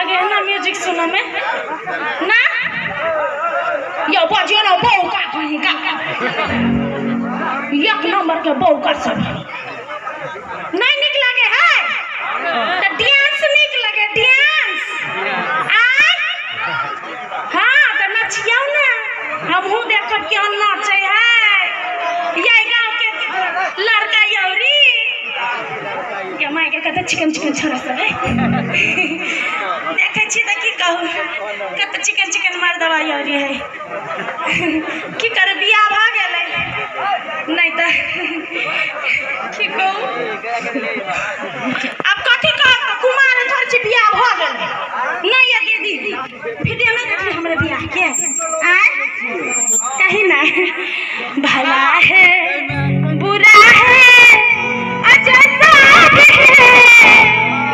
लगे है ना म्यूजिक सुनो में ना यो बजियो ना बौका कहीं का एक नंबर के बौका सब नहीं निक लगे है तो डांस निक लगे डांस हाँ तो नचियो ना हमहू देखब के नाचे है ये गांव के लड़का यौरी के माय के कत चिकन चिकन छोरा सब है देखे छी त की कहू कत चिकन चिकन मार दवा यौरी है की कर बियाह भ गेलै नहीं त की कहू अब कथी कह कुमार थर छी बियाह भ गेलै नहीं ये दीदी वीडियो में देखली हमरे बियाह के आय कहीं ना भला है बुरा है अजसा है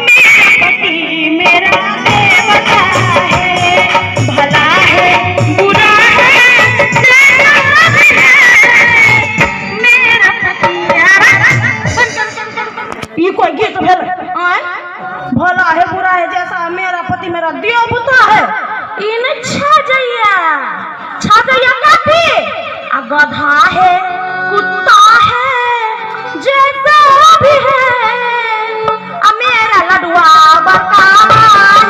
मेरा पति मेरा देवता है भला है बुरा है मेरा पति ये कोई गीत भेल भला है बुरा है जैसा मेरा पति मेरा देवता है इन छा जइया कथी आ गधा है कुत्ता है जैसा भी है आ मेरा लडुआ बता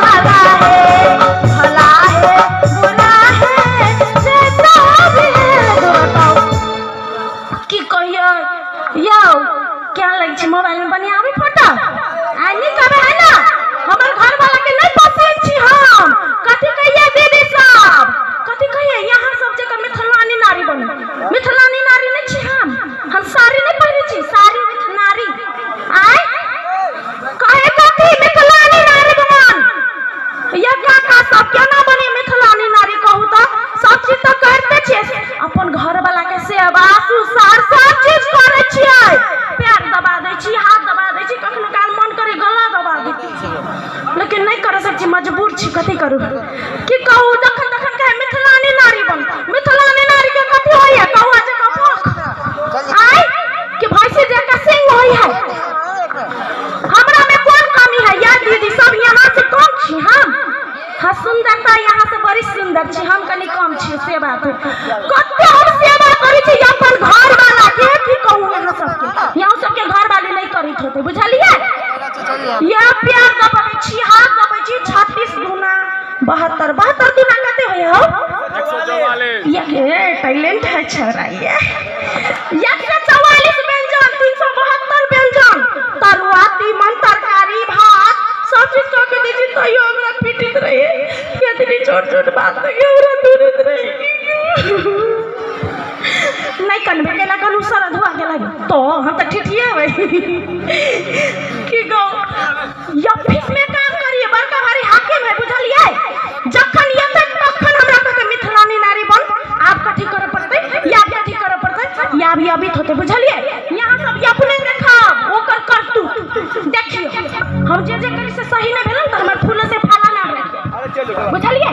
भला है बुरा है जैसा भी है बताओ की कहियो यो क्या लगे छी मोबाइल में बनी आवे फोटो आई नहीं करे है ना हमर घर वाला के नहीं पसंद छी हम कथी कहिए दीदी साहब कथी कहिए यहाँ सब जगह मिथिलानी नारी बने मिथिलानी नारी नहीं छी हम साड़ी नहीं पहने छी साड़ी नारी आय कहे कथी मिथिलानी नारी बन ये का सब क्या ना बने मिथिलानी नारी कहू तो सब चीज तो करते छी अपन घर वाला के सेवा सुसार सब चीज करे छियै पैर दबा दै छी हाथ दबा दै छी कखनो काल मन करे गला दबा दै छी लेकिन नहीं कर सकती मजबूर छी कथी करू की कहू जखन तखन कहे मिथिलानी नारी बन मिथिलानी नारी के कथी होय है कहू आज का आय कि भैंसी जका सिंह होय है हमरा में कौन कमी है या दीदी सब यहाँ से कम छी हम हाँ सुंदरता यहाँ से बड़ी सुंदर छी हम कनी कम छी से बात है कते हम सेवा करी छी अपन घर वाला के की कहू यहाँ सबके घर वाले नहीं करित होते बुझलिए या प्यार दबाई छी हाथ दबाई छी 36 गुना 72 गुना कते होय हो 144 ये टैलेंट है छोरा ये 144 व्यंजन 372 व्यंजन तरुआ तीमन तरकारी भात सब चीज के दीजिए तो यो हमरा पीटित रहे केतनी छोट बात लगे हमरा दूरित रहे नहीं कनबे केला कनु सारा धुआ गेला तो हम तो ठिठिए भाई की गो ऑफिस में काम करिए बड़का भारी हाकिम है बुझलिए जखन ये तखन हमरा कहते मिथिलानी नारी बन आप कथी करे पड़ते या कथी करे पड़ते या भी अभी होते बुझलिए यहाँ सब अपने देखा ओकर करतू देखियो हम जे करी से सही न भेल त हमर फूल से फाला ना रहे बुझलिए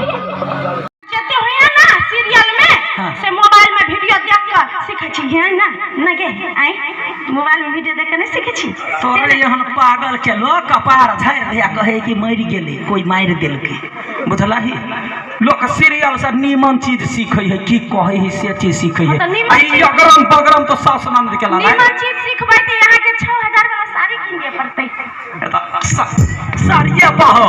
जते होया ना सीरियल में से मोबाइल में वीडियो देख कर सीखे छी है ना नगे आई मोबाइल में वीडियो देख के नहीं सीखे छी तोरे एहन पागल के लोग कपार झाड़ दिया कहे कि मर गेले कोई मार देलके बुझलाही लोग सीरियल से नीमन चीज सीखे है की कहे है से चीज सीखे है आई अगरम बगरम तो सास नंद के ला नीमन चीज सीखबै त यहां के 6000 वाला साड़ी किने पड़तै साड़िए बहो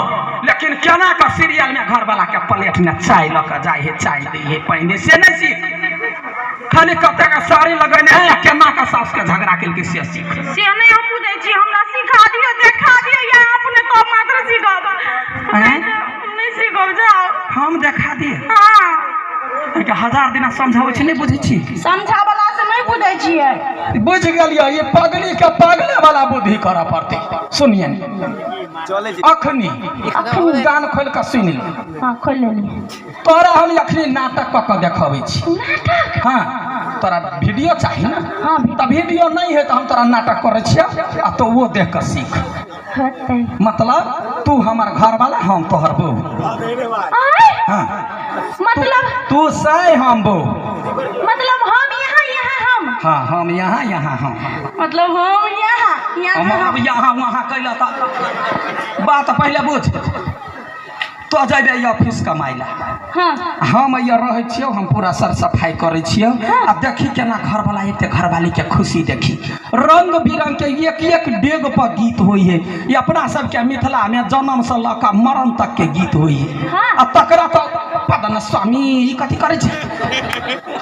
लेकिन केना का सीरियल में घर वाला के प्लेट में चाय लक जाए है चाय दे है पहने से नहीं सीख खाली कते का साड़ी लगने है केना का सास के झगड़ा के लिए से सीख से नहीं हम बुझै छी हमरा सिखा दियो देखा दियो या अपने तो मात्र सिखाब नहीं सिखाब जाओ हम देखा दिए हां के 1000 दिन समझाबै छी नहीं बुझै छी समझा वाला से नहीं बुझै छियै बुझ गेलिए ये पगली के पगले वाला बुद्धि करऽ पड़ते सुनिए अखनी गान खोल के सुन ले हां खोल लेली तोरा हम अखनी नाटक क के देखाबै छी नाटक हां तोरा वीडियो चाहिए ना हां त वीडियो नहीं है तो हम तोरा नाटक करे छियै आ तो वो देख कर सीख होतै मतलब तू हमार घर वाला हम तोहर बहू हां मतलब तू सही हम बहू मतलब हम यहाँ हम हाँ हम यहाँ हम मतलब हम यहाँ हम यहाँ वहाँ कैला था बात पहले बुझ तो जेबे ऑफिस कमाइ ला। हाँ हम ये रहे छियो, हम पूरा सर सफाई करे छियो। अब देखी केना घर वाला एक घरवाली के खुशी देखी, रंग बिरंग के एक एक डेग पर गीत होई है। ये अपना सबके मिथिला में जन्म से लका मरण तक के गीत होई है। आ तकरा तो पता न स्वामी ई कथी करे छै,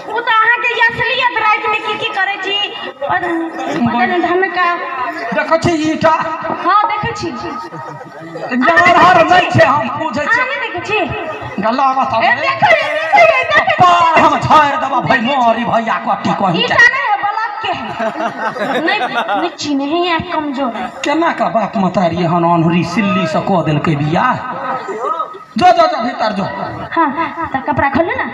वो तो अहाँ के असलियत रात में की करे छी पता धन का देखो छी ईटा। हाँ देखे छी जवाहर हर नहीं छै, हम पूछे छी आगे देखे छी गल्ला बता ए देखो पार हम छाड़ दबा भाई मोरी भैया कटी कहि ईटा नहीं है ब्लॉक के है नहीं चिन्ह है या कमजोर है। केना का बाप मतारी हन अनहरी सिल्ली से को देल के बिया। जो जो जो भीतर जो। हाँ तो कपड़ा खोल ना,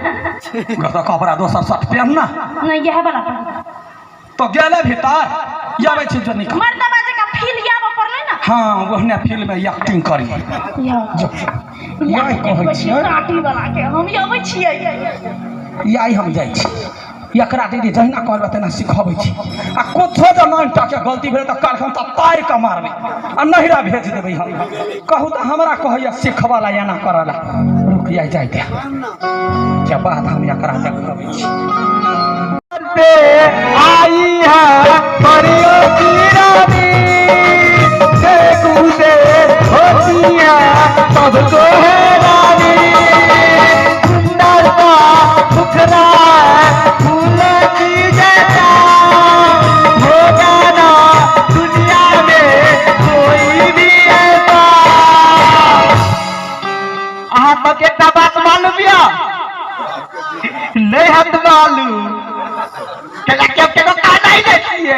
गदा कपड़ा दोसर शर्ट पहन ना, नहीं यह वाला तो गेले भीतर जावे छी जो निकल मर्दा बाजे का फील याब पड़ले ना। हाँ वहने फिल्म में एक्टिंग करी जो यही कहै छियै काटी वाला के हम आबै छियै यही हम जाइ छी। एकरा दीदी जहिना कहबै तेना सिखबै छी। आ कुछो जे मानटा के गलती भेल त काल हम त तार के मारबै आ नहिरा भेज देबै। हम कहू त हमरा कहैया सिखवाला या ना करला, रुक जाई जाई दे के बाद हम एकरा देखबै छी। आई है परियो की रानी से कूदे होती है सबको है रानी, सुंदरता मुखरा फूल की जैसा होगा ना दुनिया में कोई भी ऐसा। अहाँ तक एक बात मालूम या नहीं हत मालूम केला के केनो काज नहीं देखिए।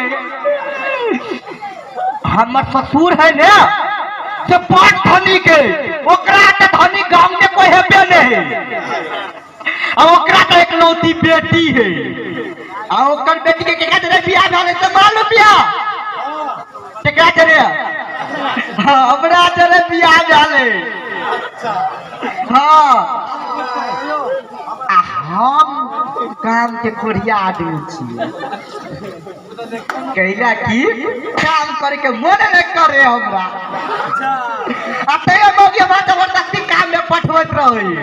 हमर ससुर है ने से पांच धनी के, ओकरा के धनी गांव में कोई हेबे नहीं, और ओकरा तो एकलौती बेटी है। और ओकर बेटी के केकरा जरे बियाह भेल से मालूम बिया केकरा जरे? हां हमरा जरे बियाह भेल। हां हम काम के कोरिया आदमी छी, कैला की काम करे के मन न करे हमरा। अतै मोगी हमरा जबरदस्ती काम में पठवत रही,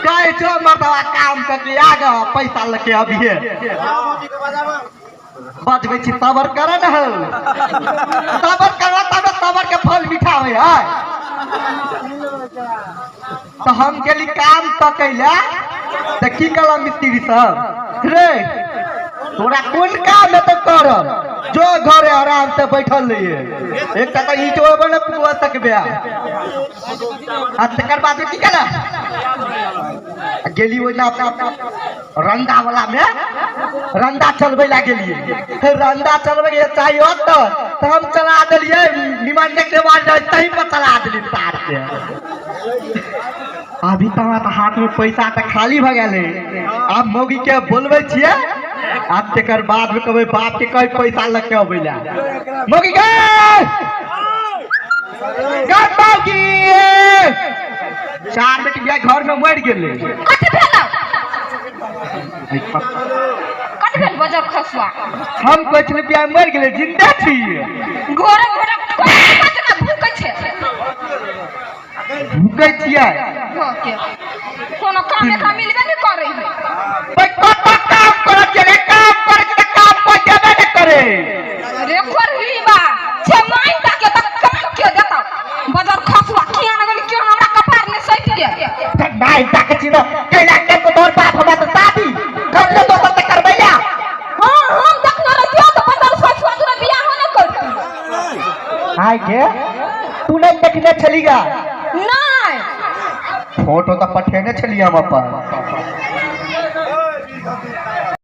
कहे जो मर्दवा काम करके आगे पैसा लेके अभिए बजबै छी। सबर कर न हो, सबर करवा तब सबर के फल मीठा होय है। तो हम गेली काम तकैला त की कला मिस्त्री साहब रे तोरा कोन काम है तो कर, जो घरे आराम से बैठल रहिए। एक तो ईटो बने पुआ सकबे आ तकर बाद की कला गेली ओना अपना रंदा वाला में रंदा चलबे ला गेलिए। रंदा चलबे के चाहिए तो हम चला देलिए, निमन के बाद तही पर चला देली तार के। अभी तो हमारा हाथ में पैसा तो खाली भ गए। अब मौगी के बोलबे छिए, अब तकर बाद में कहबे बाप के कई पैसा लग के अबैला मौगी गे मौगी 4 बेटी बिया घर में मर गेले। कथि भेल कथि भेल बजर खसवा? हम कहले बिया मर गेले, जिंदा छी। घोड़ा घोड़ा भूकै छै, भूकै छियै कोनो काम एकरा मिलबे नहीं करे है। भाई काम करे चले, काम करे त काम पर देबे नहीं करे रे करलीबा छे माइन ता के त काम के देता बजर खसवा किया न गेली, क्यों हमरा कपार में सट के नहीं ताके छी न कैला के तो तोर बाप हमरा त शादी कर ले तो त करबैया। हां हम देखना रहियो तो बजर खसवा तोरा बियाह होने करती। हाय के तू नहीं देखने चलीगा? नहीं फोटो तो पठेने चलिए हम अपन।